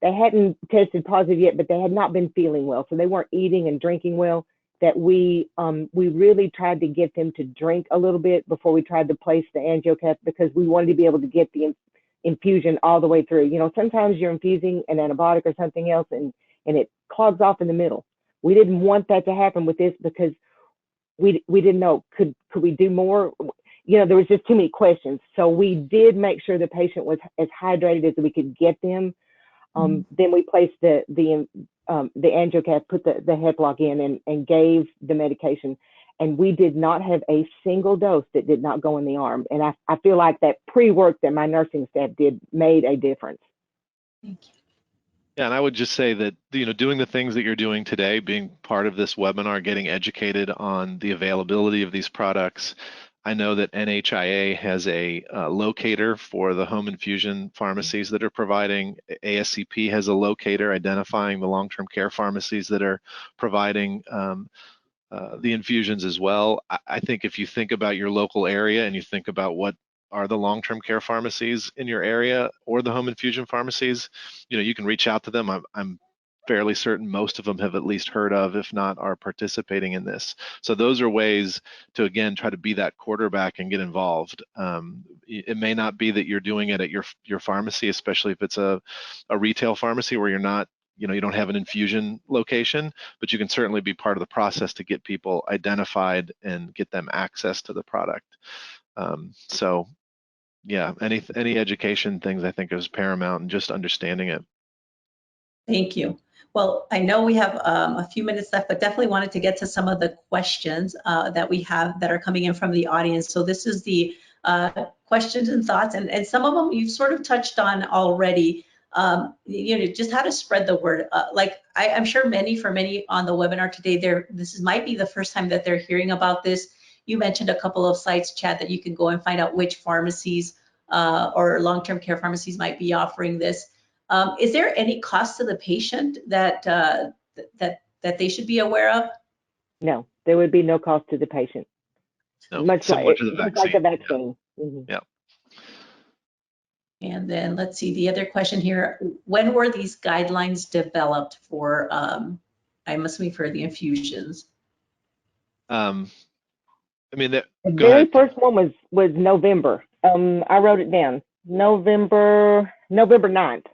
hadn't tested positive yet, but they had not been feeling well, so they weren't eating and drinking well, that we really tried to get them to drink a little bit before we tried to place the angiocast, because we wanted to be able to get the infusion all the way through. Sometimes you're infusing an antibiotic or something else and it clogs off in the middle. We didn't want that to happen with this, because we didn't know, could we do more? There was just too many questions. So we did make sure the patient was as hydrated as we could get them. Then we placed the angiocast, put the head block in, and gave the medication. And we did not have a single dose that did not go in the arm. And I feel like that pre-work that my nursing staff did made a difference. Thank you. Yeah, and I would just say that, doing the things that you're doing today, being part of this webinar, getting educated on the availability of these products. I know that NHIA has a locator for the home infusion pharmacies that are providing. ASCP has a locator identifying the long-term care pharmacies that are providing the infusions as well. I think if you think about your local area and you think about what are the long-term care pharmacies in your area or the home infusion pharmacies. You can reach out to them. I'm fairly certain most of them have at least heard of, if not are participating in this. So those are ways to, again, try to be that quarterback and get involved. It may not be that you're doing it at your pharmacy, especially if it's a retail pharmacy where you're not, you don't have an infusion location, but you can certainly be part of the process to get people identified and get them access to the product. So yeah, any education things I think is paramount, and just understanding it. Thank you. Well, I know we have a few minutes left, but definitely wanted to get to some of the questions that we have that are coming in from the audience. So this is the questions and thoughts, and some of them you've sort of touched on already. Just how to spread the word. I'm sure for many on the webinar today, this might be the first time that they're hearing about this. You mentioned a couple of sites, Chad, that you can go and find out which pharmacies or long-term care pharmacies might be offering this. Is there any cost to the patient that they should be aware of? No, there would be no cost to the patient. No, much like the vaccine. Yeah. Mm-hmm. Yeah. And then let's see, the other question here, when were these guidelines developed for, I'm assuming for the infusions? The very first one was November. I wrote it down. November 9th,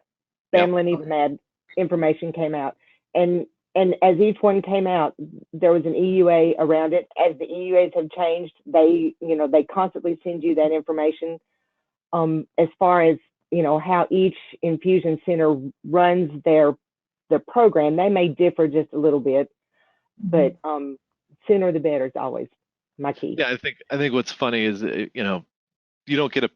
bamlanivimab information came out. And as each one came out, there was an EUA around it. As the EUAs have changed, they constantly send you that information. As far as how each infusion center runs their program, they may differ just a little bit, but sooner the better is always my key. Yeah, I think what's funny is you don't get a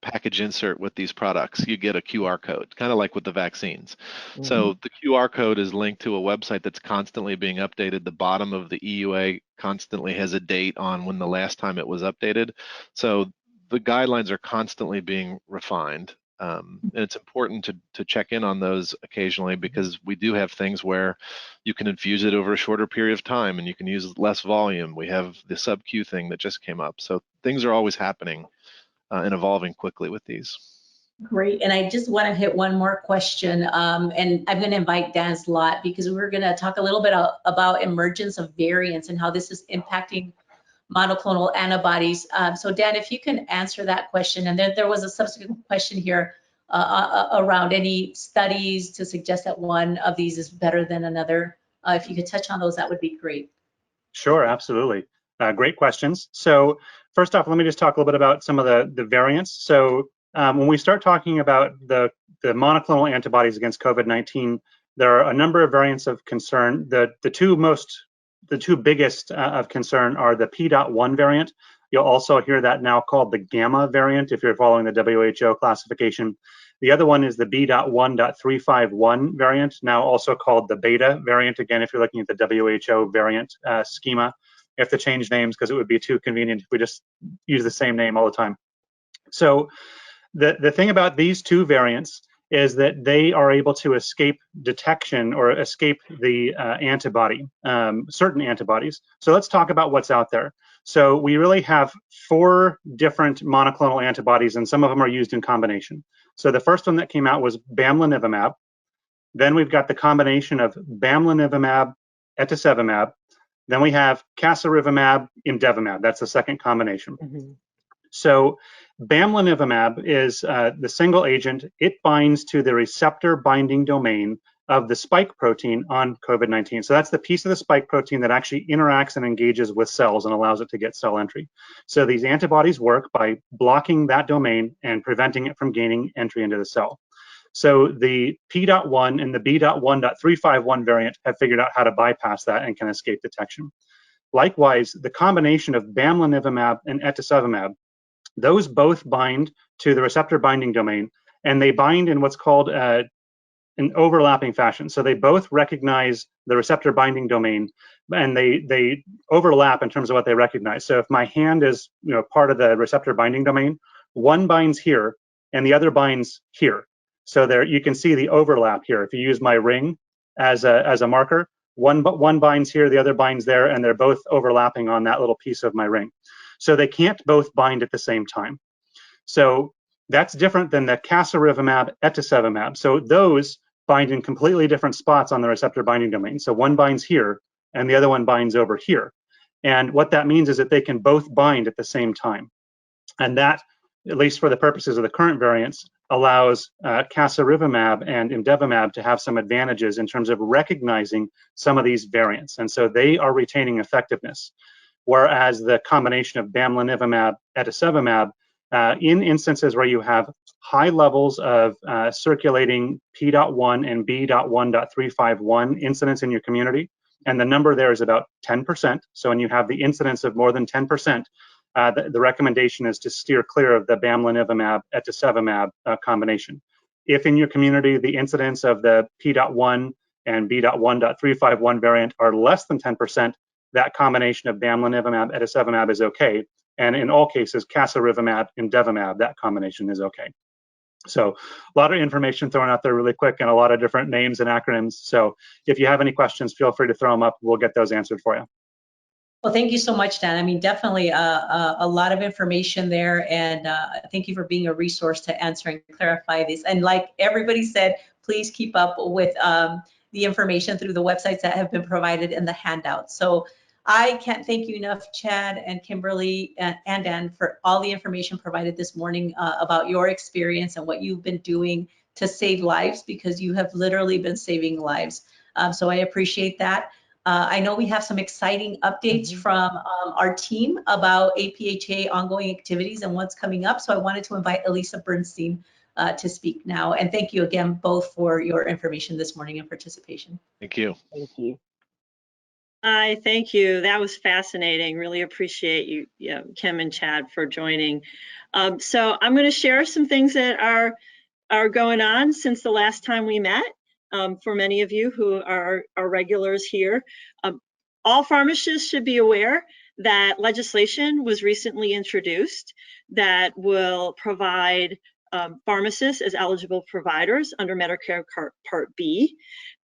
package insert with these products. You get a QR code, kind of like with the vaccines. Mm-hmm. So the QR code is linked to a website that's constantly being updated. The bottom of the EUA constantly has a date on when the last time it was updated. So the guidelines are constantly being refined. And it's important to check in on those occasionally, because we do have things where you can infuse it over a shorter period of time and you can use less volume. We have the sub-Q thing that just came up. So things are always happening and evolving quickly with these. Great, and I just want to hit one more question, and I'm going to invite Dan Slott, because we're going to talk a little bit about emergence of variants and how this is impacting monoclonal antibodies. So Dan, if you can answer that question, and then there was a subsequent question here around any studies to suggest that one of these is better than another. If you could touch on those, that would be great. Sure, absolutely. Great questions. So first off, let me just talk a little bit about some of the variants. So when we start talking about the monoclonal antibodies against COVID-19, there are a number of variants of concern. The two biggest of concern are the P.1 variant. You'll also hear that now called the Gamma variant if you're following the WHO classification. The other one is the B.1.351 variant, now also called the Beta variant. Again, if you're looking at the WHO variant schema, you have to change names because it would be too convenient if we just use the same name all the time. So the thing about these two variants is that they are able to escape detection or escape the antibody, certain antibodies. So let's talk about what's out there. So we really have 4 different monoclonal antibodies, and some of them are used in combination. So the first one that came out was bamlanivimab. Then we've got the combination of bamlanivimab, etesevimab. Then we have casirivimab, imdevimab. That's the second combination. Mm-hmm. So bamlanivimab is the single agent. It binds to the receptor binding domain of the spike protein on COVID-19. So that's the piece of the spike protein that actually interacts and engages with cells and allows it to get cell entry. So these antibodies work by blocking that domain and preventing it from gaining entry into the cell. So the P.1 and the B.1.351 variant have figured out how to bypass that and can escape detection. Likewise, the combination of bamlanivimab and etesevimab, those both bind to the receptor binding domain, and they bind in what's called an overlapping fashion. So they both recognize the receptor binding domain, and they overlap in terms of what they recognize. So if my hand is part of the receptor binding domain, one binds here and the other binds here. So there you can see the overlap here. If you use my ring as a marker, one binds here, the other binds there, and they're both overlapping on that little piece of my ring. So they can't both bind at the same time. So that's different than the casirivimab, etesevimab. So those bind in completely different spots on the receptor binding domain. So one binds here and the other one binds over here. And what that means is that they can both bind at the same time. And that, at least for the purposes of the current variants, allows casirivimab and imdevimab to have some advantages in terms of recognizing some of these variants. And so they are retaining effectiveness. Whereas the combination of bamlanivimab, etesevimab, in instances where you have high levels of circulating P.1 and B.1.351 incidence in your community, and the number there is about 10%. So when you have the incidence of more than 10%, the recommendation is to steer clear of the bamlanivimab, etesevimab combination. If in your community the incidence of the P.1 and B.1.351 variant are less than 10%, that combination of bamlanivimab, etesevimab is okay. And in all cases, casirivimab, imdevimab, that combination is okay. So a lot of information thrown out there really quick and a lot of different names and acronyms. So if you have any questions, feel free to throw them up. We'll get those answered for you. Well, thank you so much, Dan. I mean, definitely a lot of information there, and thank you for being a resource to answer and clarify these. And like everybody said, please keep up with the information through the websites that have been provided in the handout. So I can't thank you enough, Chad and Kimberly and Dan, for all the information provided this morning about your experience and what you've been doing to save lives, because you have literally been saving lives. So I appreciate that. I know we have some exciting updates from our team about APHA ongoing activities and what's coming up. So I wanted to invite Elisa Bernstein to speak now. And thank you again both for your information this morning and participation. Thank you. Thank you. Hi, thank you. That was fascinating. Really appreciate you, Kim and Chad, for joining. So I'm going to share some things that are going on since the last time we met. For many of you who are regulars here, all pharmacists should be aware that legislation was recently introduced that will provide pharmacists as eligible providers under Medicare Part B.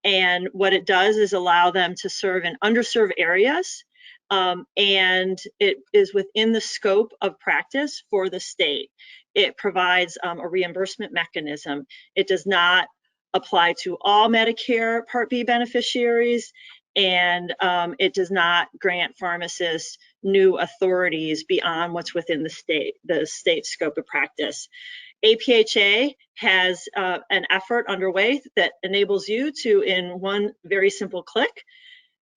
And what it does is allow them to serve in underserved areas, and it is within the scope of practice for the state. It provides a reimbursement mechanism. It does not apply to all Medicare Part B beneficiaries, and it does not grant pharmacists new authorities beyond what's within the state scope of practice. APHA has an effort underway that enables you to, in one very simple click,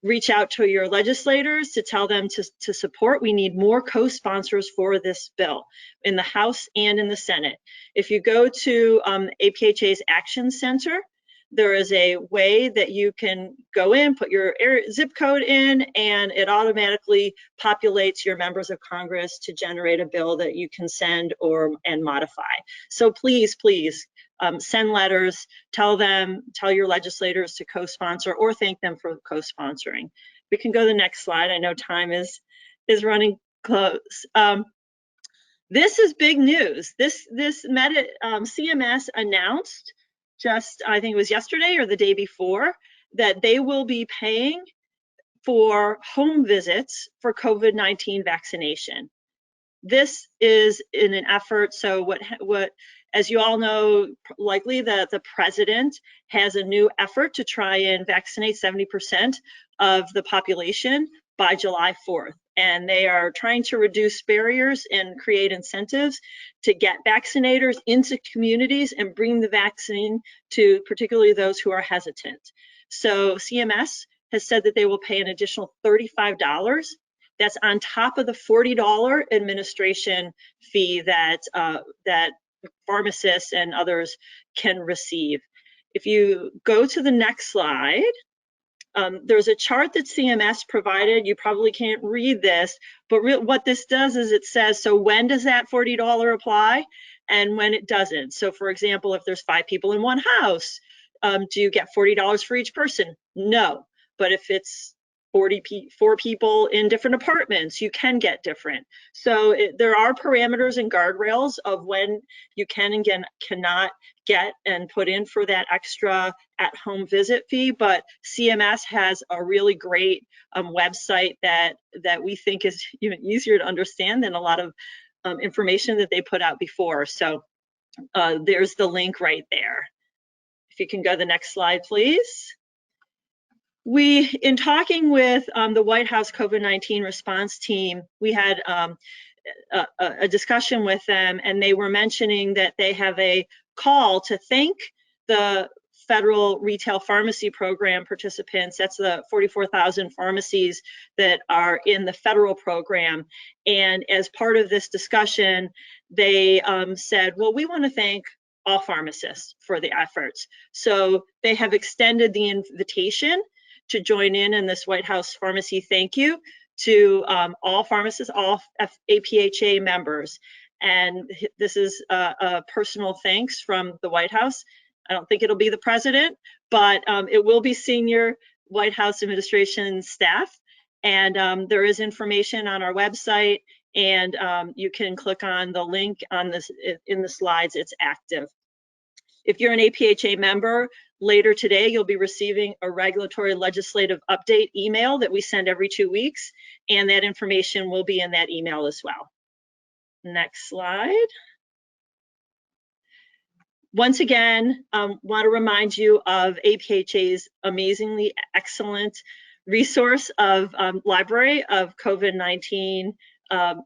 reach out to your legislators to tell them to support. We need more co-sponsors for this bill in the House and in the Senate. If you go to APHA's Action Center, there is a way that you can go in, put your zip code in, and it automatically populates your members of Congress to generate a bill that you can send and modify. So please, please send letters, tell your legislators to co-sponsor or thank them for co-sponsoring. We can go to the next slide. I know time is running close. This is big news. CMS announced just, I think it was yesterday or the day before, that they will be paying for home visits for COVID-19 vaccination. This is in an effort, so what as you all know, likely that the president has a new effort to try and vaccinate 70% of the population by July 4th. And they are trying to reduce barriers and create incentives to get vaccinators into communities and bring the vaccine to particularly those who are hesitant. So CMS has said that they will pay an additional $35. That's on top of the $40 administration fee that pharmacists and others can receive. If you go to the next slide, there's a chart that CMS provided. You probably can't read this, but what this does is it says, so when does that $40 apply and when it doesn't? So for example, if there's 5 people in one house, do you get $40 for each person? No, but if it's 4 people in different apartments, you can get different. So there are parameters and guardrails of when you can and cannot get and put in for that extra at-home visit fee, but CMS has a really great website that we think is even easier to understand than a lot of information that they put out before. So there's the link right there. If you can go to the next slide, please. In talking with the White House COVID-19 response team, we had a discussion with them, and they were mentioning that they have a call to thank the federal retail pharmacy program participants. That's the 44,000 pharmacies that are in the federal program. And as part of this discussion, they said, well, we want to thank all pharmacists for the efforts. So they have extended the invitation to join in this White House Pharmacy Thank You to all pharmacists, all APHA members. And this is a personal thanks from the White House. I don't think it'll be the president, but it will be senior White House administration staff. And there is information on our website, and you can click on the link on this in the slides. It's active. If you're an APHA member, later today, you'll be receiving a regulatory legislative update email that we send every 2 weeks, and that information will be in that email as well. Next slide. Once again, want to remind you of APHA's amazingly excellent resource of library of COVID-19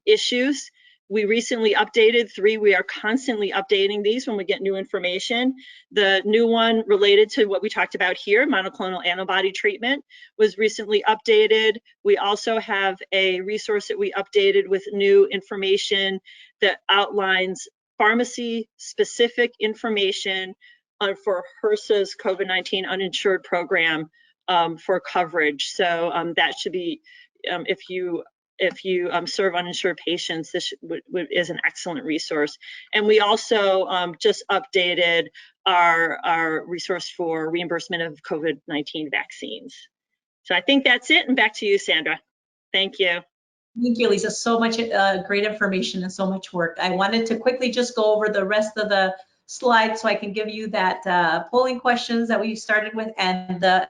issues. We recently updated 3. We are constantly updating these when we get new information. The new one related to what we talked about here, monoclonal antibody treatment, was recently updated. We also have a resource that we updated with new information that outlines pharmacy-specific information for HRSA's COVID-19 uninsured program for coverage. So that should be, if you serve uninsured patients, this is an excellent resource. And we also just updated our resource for reimbursement of COVID-19 vaccines. So I think that's it, and back to you, Sandra. Thank you. Thank you, Lisa. So much great information and so much work. I wanted to quickly just go over the rest of the slides so I can give you that polling questions that we started with and the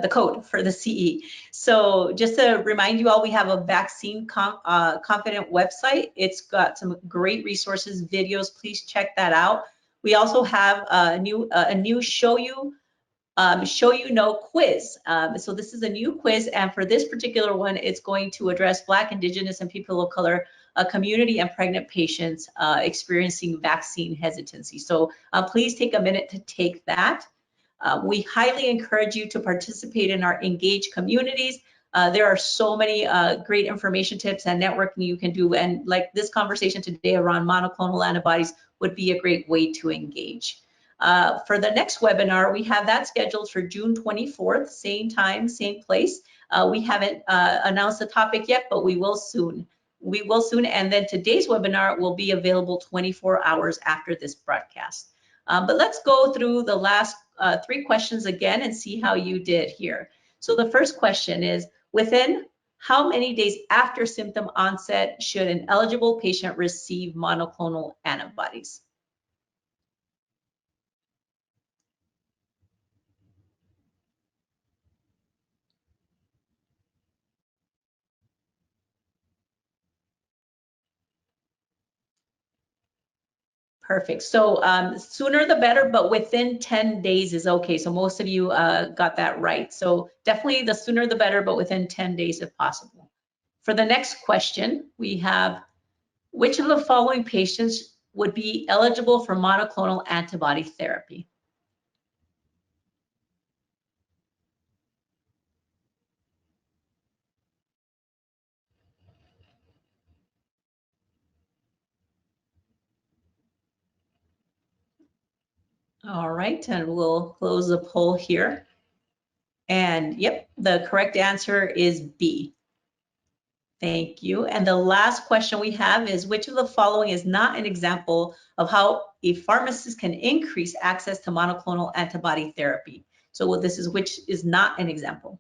code for the CE. So just to remind you all, we have a vaccine confident website. It's got some great resources, videos. Please check that out. We also have a new show you know quiz. So this is a new quiz, and for this particular one, it's going to address Black, Indigenous, and people of color community and pregnant patients experiencing vaccine hesitancy. So please take a minute to take that. We highly encourage you to participate in our engaged communities. There are so many great information tips and networking you can do, and like this conversation today around monoclonal antibodies would be a great way to engage. For the next webinar, we have that scheduled for June 24th, same time, same place. We haven't announced the topic yet, but we will soon. We will soon, and then today's webinar will be available 24 hours after this broadcast. But let's go through the last 3 questions again and see how you did here. So the first question is, within how many days after symptom onset should an eligible patient receive monoclonal antibodies? Perfect. So sooner the better, but within 10 days is okay. So most of you got that right. So definitely the sooner the better, but within 10 days if possible. For the next question, we have, which of the following patients would be eligible for monoclonal antibody therapy? All right, and we'll close the poll here. And yep, the correct answer is B. Thank you. And the last question we have is, which of the following is not an example of how a pharmacist can increase access to monoclonal antibody therapy? So this is which is not an example.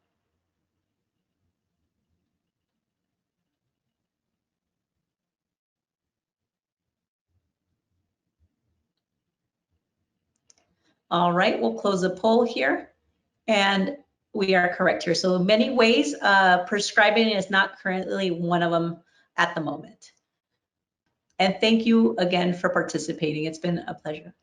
All right, we'll close the poll here. And we are correct here. So many ways, prescribing is not currently one of them at the moment. And thank you again for participating. It's been a pleasure.